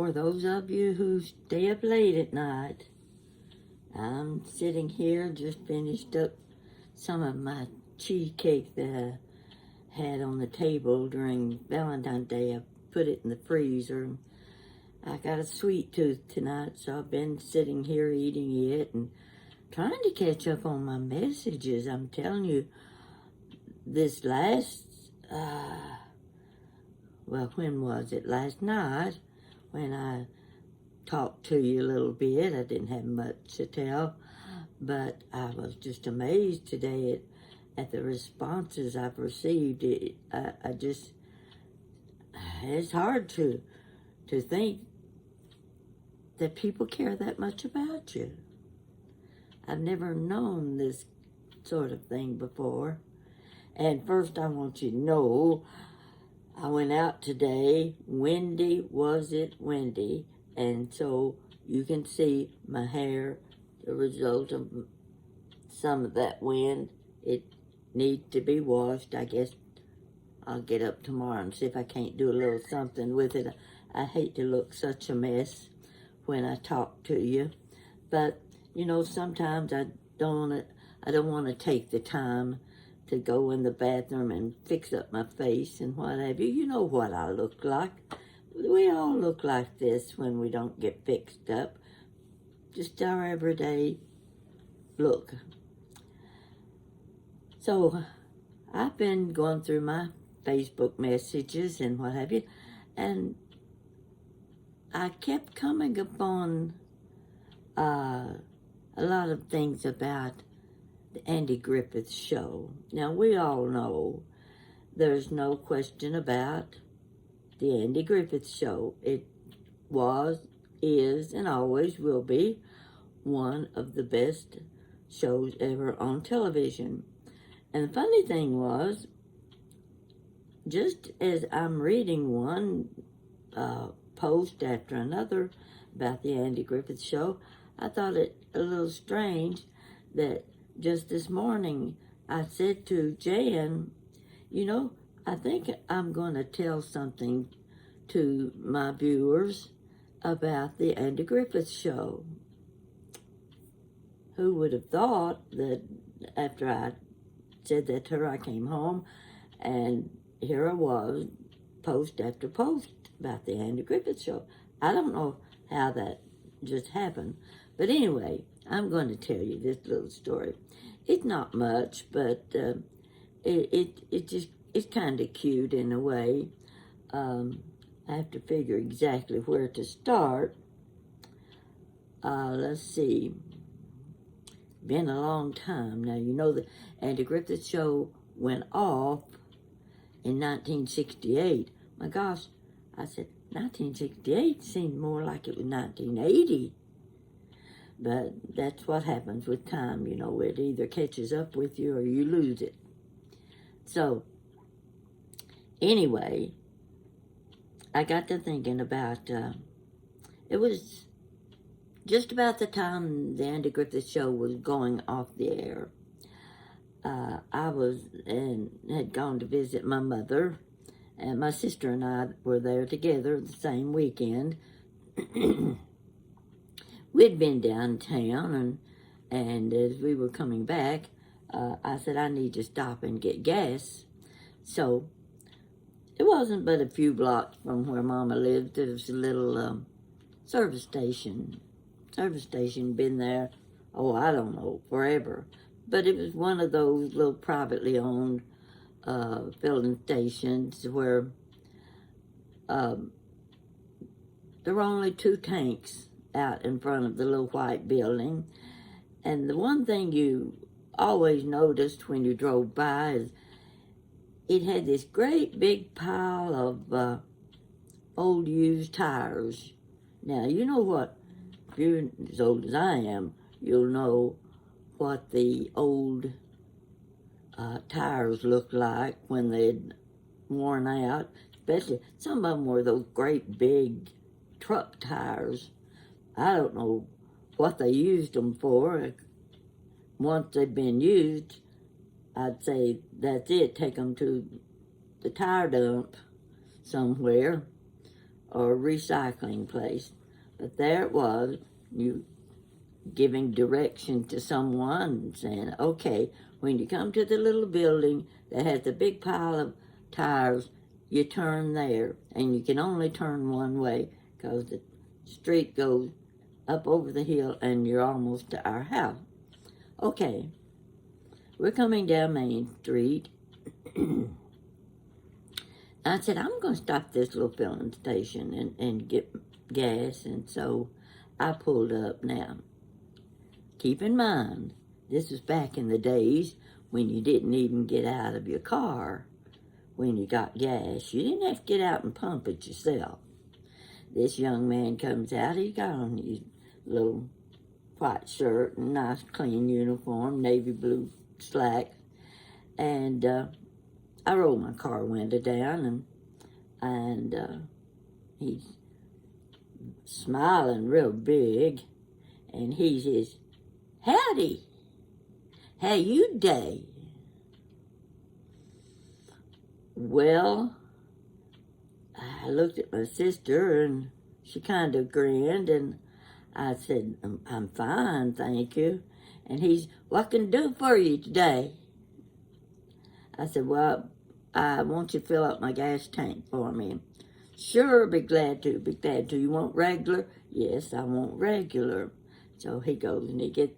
For those of you who stay up late at night, I'm sitting here, just finished up some of my cheesecake that I had on the table during Valentine's Day. I put it in the freezer. I got a sweet tooth tonight, so I've been sitting here eating it and trying to catch up on my messages. I'm telling you, this last, when was it? Last night, when I talked to you a little bit. I didn't have much to tell, but I was just amazed today at the responses I've received. It's hard to think that people care that much about you. I've never known this sort of thing before. And first I want you to know, I went out today. Windy, was it windy? And so you can see my hair, the result of some of that wind. It needs to be washed. I guess I'll get up tomorrow and see if I can't do a little something with it. I hate to look such a mess when I talk to you. But, you know, sometimes I don't want to take the time to go in the bathroom and fix up my face and what have you. You know what I look like. We all look like this when we don't get fixed up. Just our everyday look. So I've been going through my Facebook messages and what have you, and I kept coming upon a lot of things about the Andy Griffith show. Now, we all know there's no question about the Andy Griffith show. It was, is, and always will be one of the best shows ever on television. And the funny thing was, just as I'm reading one post after another about the Andy Griffith show, I thought it a little strange that just this morning I said to Jan, you know, I think I'm going to tell something to my viewers about the Andy Griffith show. Who would have thought that after I said that to her, I came home and here I was, post after post about the Andy Griffith show. I don't know how that just happened. But anyway, I'm going to tell you this little story. It's not much, but it's kind of cute in a way. I have to figure exactly where to start. Let's see. Been a long time now. You know the Andy Griffith show went off in 1968. My gosh, I said 1968 seemed more like it was 1980. But that's what happens with time, you know. It either catches up with you or you lose it. So, anyway, I got to thinking about, it was just about the time the Andy Griffith show was going off the air. I had gone to visit my mother, and my sister and I were there together the same weekend. We'd been downtown, and as we were coming back, I said, I need to stop and get gas. So it wasn't but a few blocks from where Mama lived. There was a little service station. Been there, I don't know, forever. But it was one of those little privately owned filling stations where there were only 2 tanks out in front of the little white building. And the one thing you always noticed when you drove by is it had this great big pile of old used tires. Now, you know what, if you're as old as I am, you'll know what the old tires looked like when they'd worn out. Especially, some of them were those great big truck tires. I don't know what they used them for. Once they'd been used, I'd say that's it. Take them to the tire dump somewhere, or a recycling place. But there it was, you giving direction to someone, saying, okay, when you come to the little building that has the big pile of tires, you turn there, and you can only turn one way because the street goes up over the hill and you're almost to our house. Okay, we're coming down Main Street. I said, I'm going to stop this little filling station and get gas, and so I pulled up. Now, keep in mind, this was back in the days when you didn't even get out of your car when you got gas. You didn't have to get out and pump it yourself. This young man comes out. He got on his little white shirt and nice clean uniform, navy blue slacks. And I rolled my car window down, and he's smiling real big. And he says, howdy, how you day? Well, I looked at my sister, and she kind of grinned, and I said, I'm fine, thank you. And he's, what can I do for you today? I said, well, I want you to fill up my gas tank for me. Sure, be glad to, be glad to. You want regular? Yes, I want regular. So he goes and he gets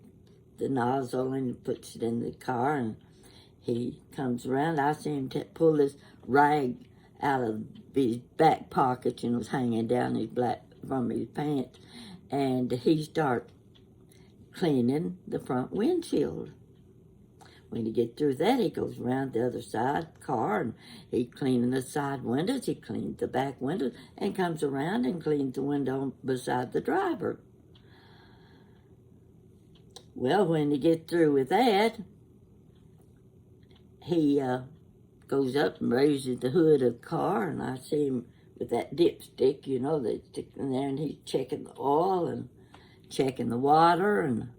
the nozzle and puts it in the car, and he comes around. I see him pull this rag out of his back pocket and was hanging down his from his pants, and he starts cleaning the front windshield. When he gets through that, he goes around the other side of the car, and he's cleaning the side windows. He cleans the back windows and comes around and cleans the window beside the driver. Well, when he gets through with that, he goes up and raises the hood of the car, and I see him with that dipstick, you know, they stick in there, and he's checking the oil and checking the water, and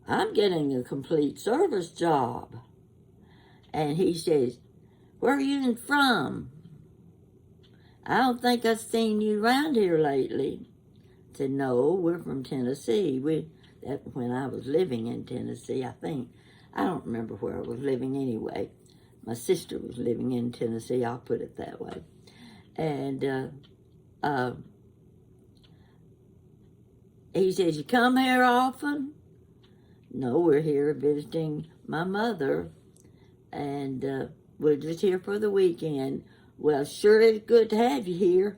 I'm getting a complete service job. And he says, where are you from? I don't think I've seen you around here lately. I said, no, we're from Tennessee. When I was living in Tennessee, I think. I don't remember where I was living anyway. My sister was living in Tennessee, I'll put it that way. And he says, you come here often? No, we're here visiting my mother, and we're just here for the weekend. Well, sure is good to have you here.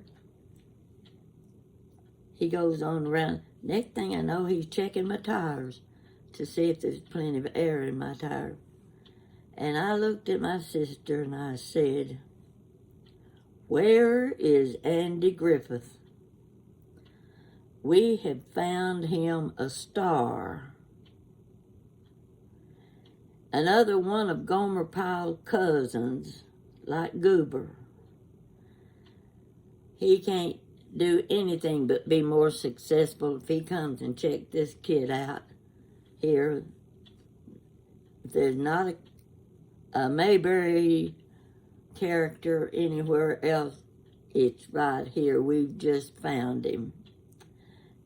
He goes on around. Next thing I know, he's checking my tires to see if there's plenty of air in my tire. And I looked at my sister and I said, where is Andy Griffith? We have found him a star. Another one of Gomer Pyle's cousins, like Goober. He can't do anything but be more successful if he comes and checks this kid out here. There's not a Mayberry character anywhere else. It's right here. We've just found him.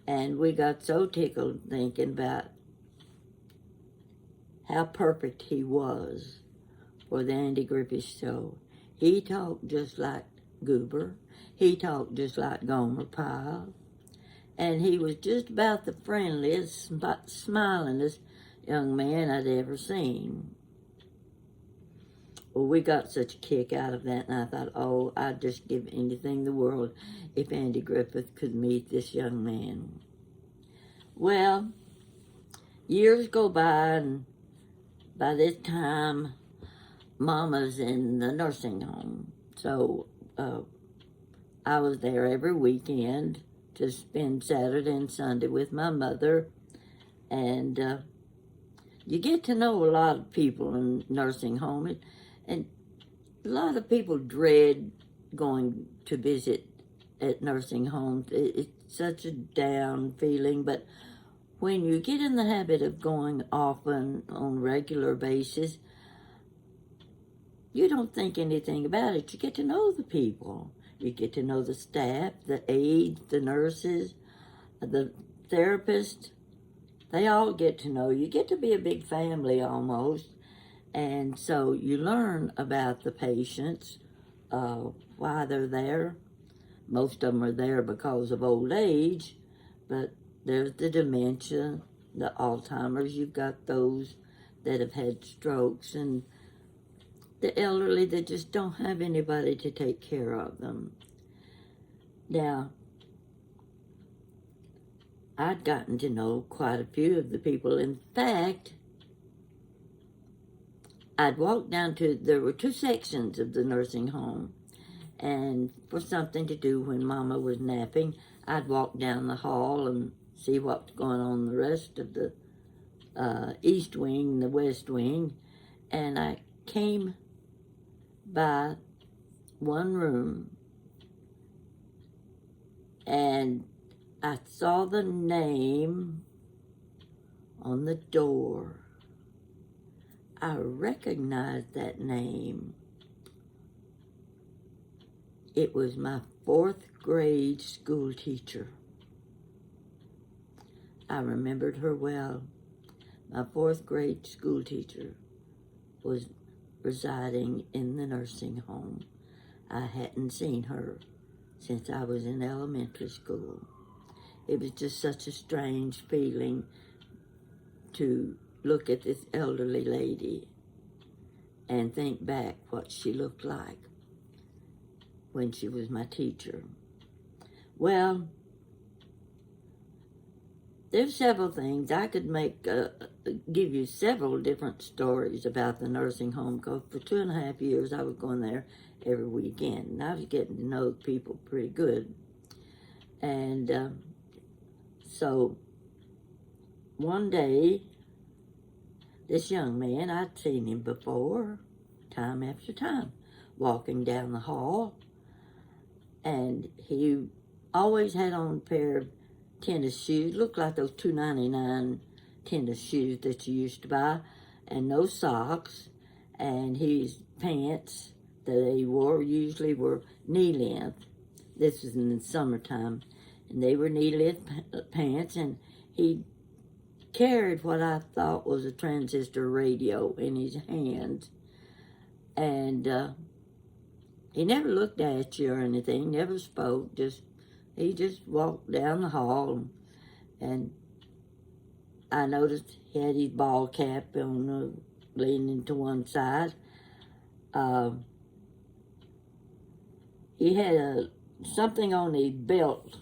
And we got so tickled thinking about how perfect he was for the Andy Griffith Show. He talked just like Goober. He talked just like Gomer Pyle. And he was just about the friendliest, smilingest young man I'd ever seen. Well, we got such a kick out of that, and I thought, oh, I'd just give anything in the world if Andy Griffith could meet this young man. Well, years go by, and by this time, Mama's in the nursing home. So I was there every weekend to spend Saturday and Sunday with my mother. And you get to know a lot of people in nursing home. And a lot of people dread going to visit at nursing homes. It's such a down feeling. But when you get in the habit of going often on a regular basis, you don't think anything about it. You get to know the people. You get to know the staff, the aides, the nurses, the therapists. They all get to know you. You get to be a big family almost. And so you learn about the patients, why they're there. Most of them are there because of old age, but there's the dementia, the Alzheimer's. You've got those that have had strokes, and the elderly that just don't have anybody to take care of them. Now, I'd gotten to know quite a few of the people. In fact, I'd walk down to, there were two sections of the nursing home, and for something to do when Mama was napping, I'd walk down the hall and see what's going on in the rest of the east wing, the west wing, and I came by one room, and I saw the name on the door. I recognized that name. It was my 4th grade school teacher. I remembered her well. My 4th grade school teacher was residing in the nursing home. I hadn't seen her since I was in elementary school. It was just such a strange feeling to look at this elderly lady and think back what she looked like when she was my teacher. Well, there's several things. I could give you several different stories about the nursing home, because for 2.5 years I was going there every weekend, and I was getting to know people pretty good. And so one day, this young man, I'd seen him before, time after time, walking down the hall, and he always had on a pair of tennis shoes, looked like those $2.99 tennis shoes that you used to buy, and no socks, and his pants that he wore usually were knee length. This was in the summertime, and they were knee length pants, and he carried what I thought was a transistor radio in his hands, and he never looked at you or anything, never spoke, he just walked down the hall, and I noticed he had his ball cap on, leaning to one side. He had something on his belt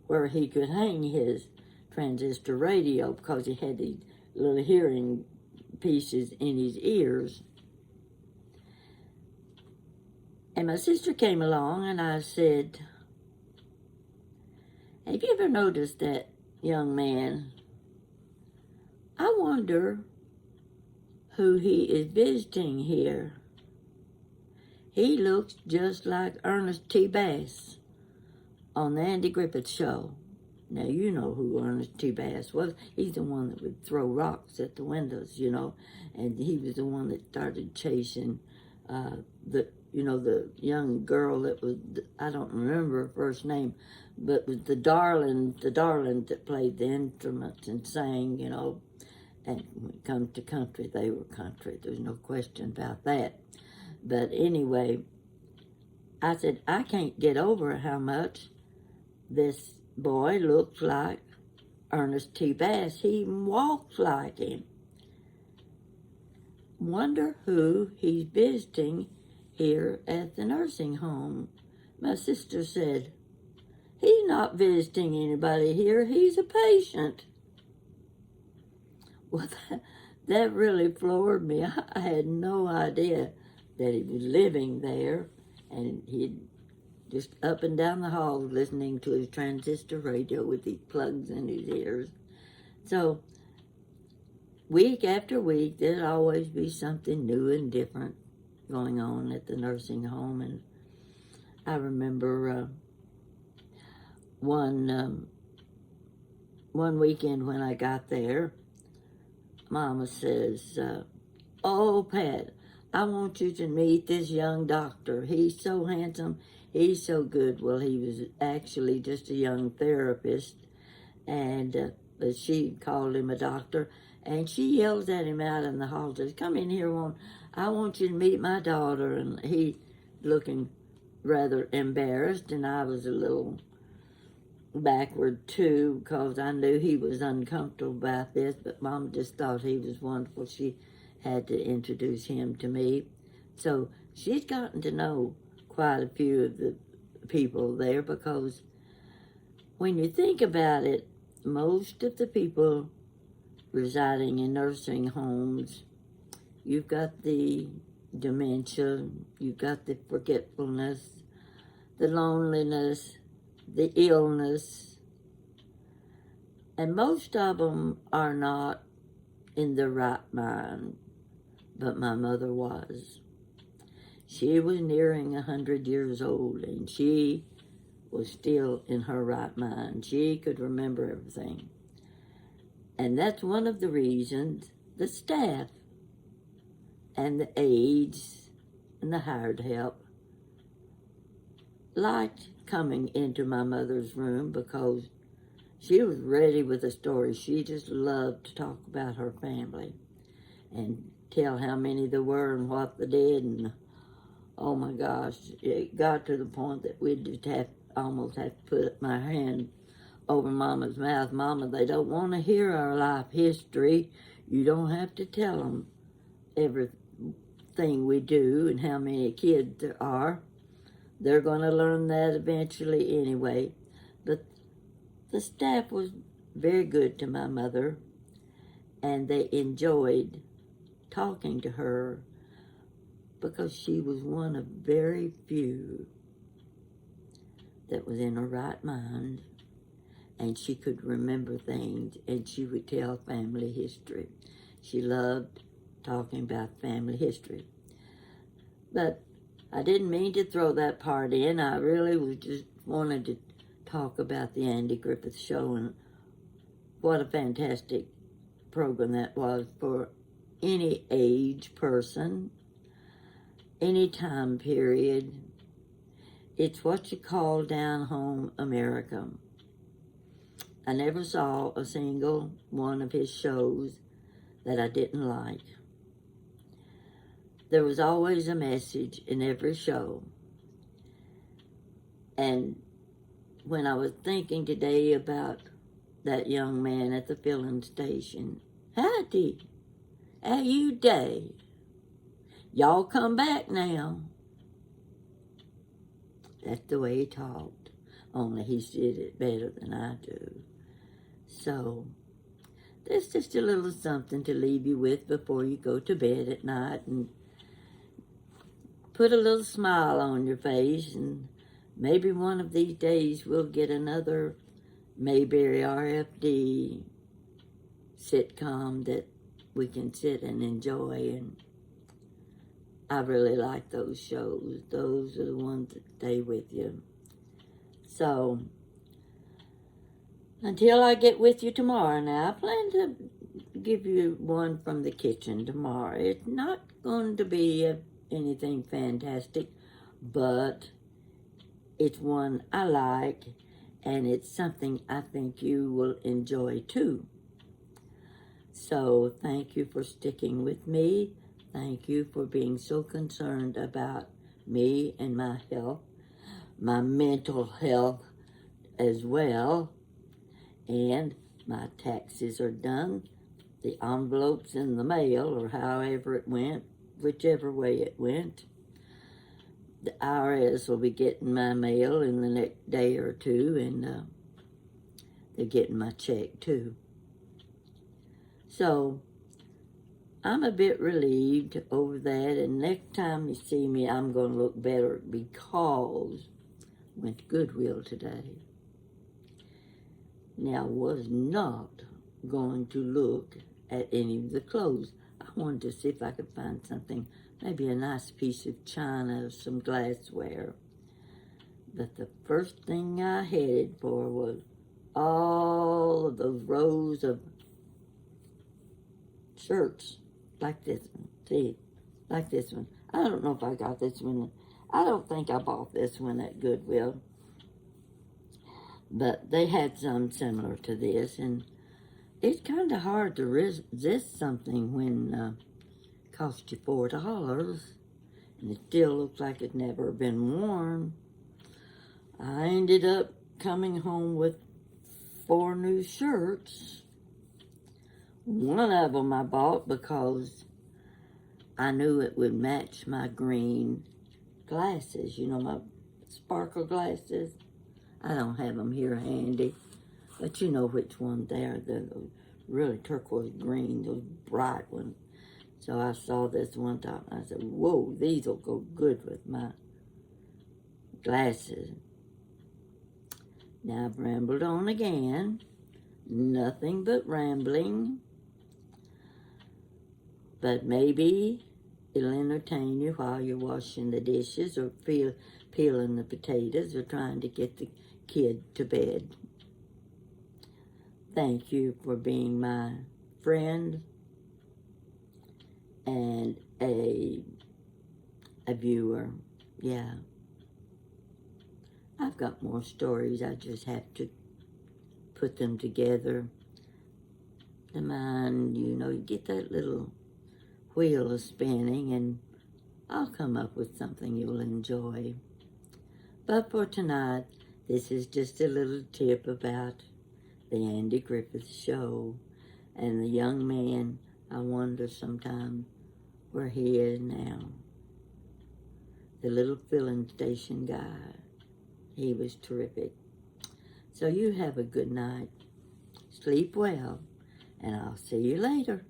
where he could hang his transistor radio, because he had these little hearing pieces in his ears. And my sister came along, and I said, "Have you ever noticed that young man? I wonder who he is visiting here. He looks just like Ernest T. Bass on the Andy Griffith Show." Now, you know who Ernest T. Bass was. He's the one that would throw rocks at the windows, and he was the one that started chasing the young girl that was, I don't remember her first name, but was the darling that played the instruments and sang, and when it comes to country, they were country. There's no question about that. But anyway, I said, I can't get over how much this boy looks like Ernest T. Bass. He even walks like him. Wonder who he's visiting here at the nursing home. My sister said, "He's not visiting anybody here. He's a patient." Well, that really floored me. I had no idea that he was living there, and he'd just up and down the hall listening to his transistor radio with these plugs in his ears. So week after week, there'd always be something new and different going on at the nursing home. And I remember one weekend when I got there, Mama says, "Oh, Pat, I want you to meet this young doctor. He's so handsome. He's so good. Well, he was actually just a young therapist, and but she called him a doctor, and she yells at him out in the hall, says, "Come in here, I want you to meet my daughter." And he looking rather embarrassed, and I was a little backward too, because I knew he was uncomfortable about this, but Mom just thought he was wonderful. She had to introduce him to me. So she's gotten to know quite a few of the people there, because when you think about it, most of the people residing in nursing homes, you've got the dementia, you've got the forgetfulness, the loneliness, the illness, and most of them are not in the right mind, but my mother was. She was nearing 100 years old, and she was still in her right mind. She could remember everything. And that's one of the reasons the staff and the aides and the hired help liked coming into my mother's room, because she was ready with a story. She just loved to talk about her family and tell how many there were and what they did. And oh my gosh, it got to the point that we'd just almost have to put my hand over Mama's mouth. "Mama, they don't want to hear our life history. You don't have to tell them everything we do and how many kids there are. They're going to learn that eventually anyway." But the staff was very good to my mother, and they enjoyed talking to her, because she was one of very few that was in her right mind, and she could remember things, and she would tell family history. She loved talking about family history. But I didn't mean to throw that part in. I really was just wanted to talk about the Andy Griffith Show, and what a fantastic program that was for any age person, any time period. It's what you call down home America. I never saw a single one of his shows that I didn't like. There was always a message in every show. And when I was thinking today about that young man at the filling station, "Howdy, how you day? Y'all come back now." That's the way he talked, only he did it better than I do. So there's just a little something to leave you with before you go to bed at night, and put a little smile on your face. And maybe one of these days we'll get another Mayberry RFD sitcom that we can sit and enjoy. And I really like those shows. Those are the ones that stay with you. So until I get with you tomorrow now, I plan to give you one from the kitchen tomorrow. It's not going to be anything fantastic, but it's one I like, and it's something I think you will enjoy too. So thank you for sticking with me. Thank you for being so concerned about me and my health, my mental health as well. And my taxes are done. The envelope's in the mail, or however it went, whichever way it went. The IRS will be getting my mail in the next day or two, and they're getting my check too. So I'm a bit relieved over that, and next time you see me, I'm going to look better, because I went to Goodwill today. Now, I was not going to look at any of the clothes. I wanted to see if I could find something, maybe a nice piece of china or some glassware. But the first thing I headed for was all of those rows of shirts like this one. See, like this one. I don't know if I got this one. I don't think I bought this one at Goodwill. But they had some similar to this, and it's kind of hard to resist something when it costs you $4, and it still looks like it's never been worn. I ended up coming home with 4 new shirts. One of them I bought because I knew it would match my green glasses, you know, my sparkle glasses. I don't have them here handy, but you know which ones they are. They're the really turquoise green, those bright ones. So I saw this one time, and I said, whoa, these will go good with my glasses. Now I've rambled on again. Nothing but rambling. But maybe it'll entertain you while you're washing the dishes or peeling the potatoes or trying to get the kid to bed. Thank you for being my friend and a viewer. Yeah. I've got more stories. I just have to put them together. The mind, you know, you get that little wheel is spinning, and I'll come up with something you'll enjoy. But for tonight, this is just a little tip about the Andy Griffith Show and the young man. I wonder sometimes where he is now. The little filling station guy. He was terrific. So you have a good night. Sleep well, and I'll see you later.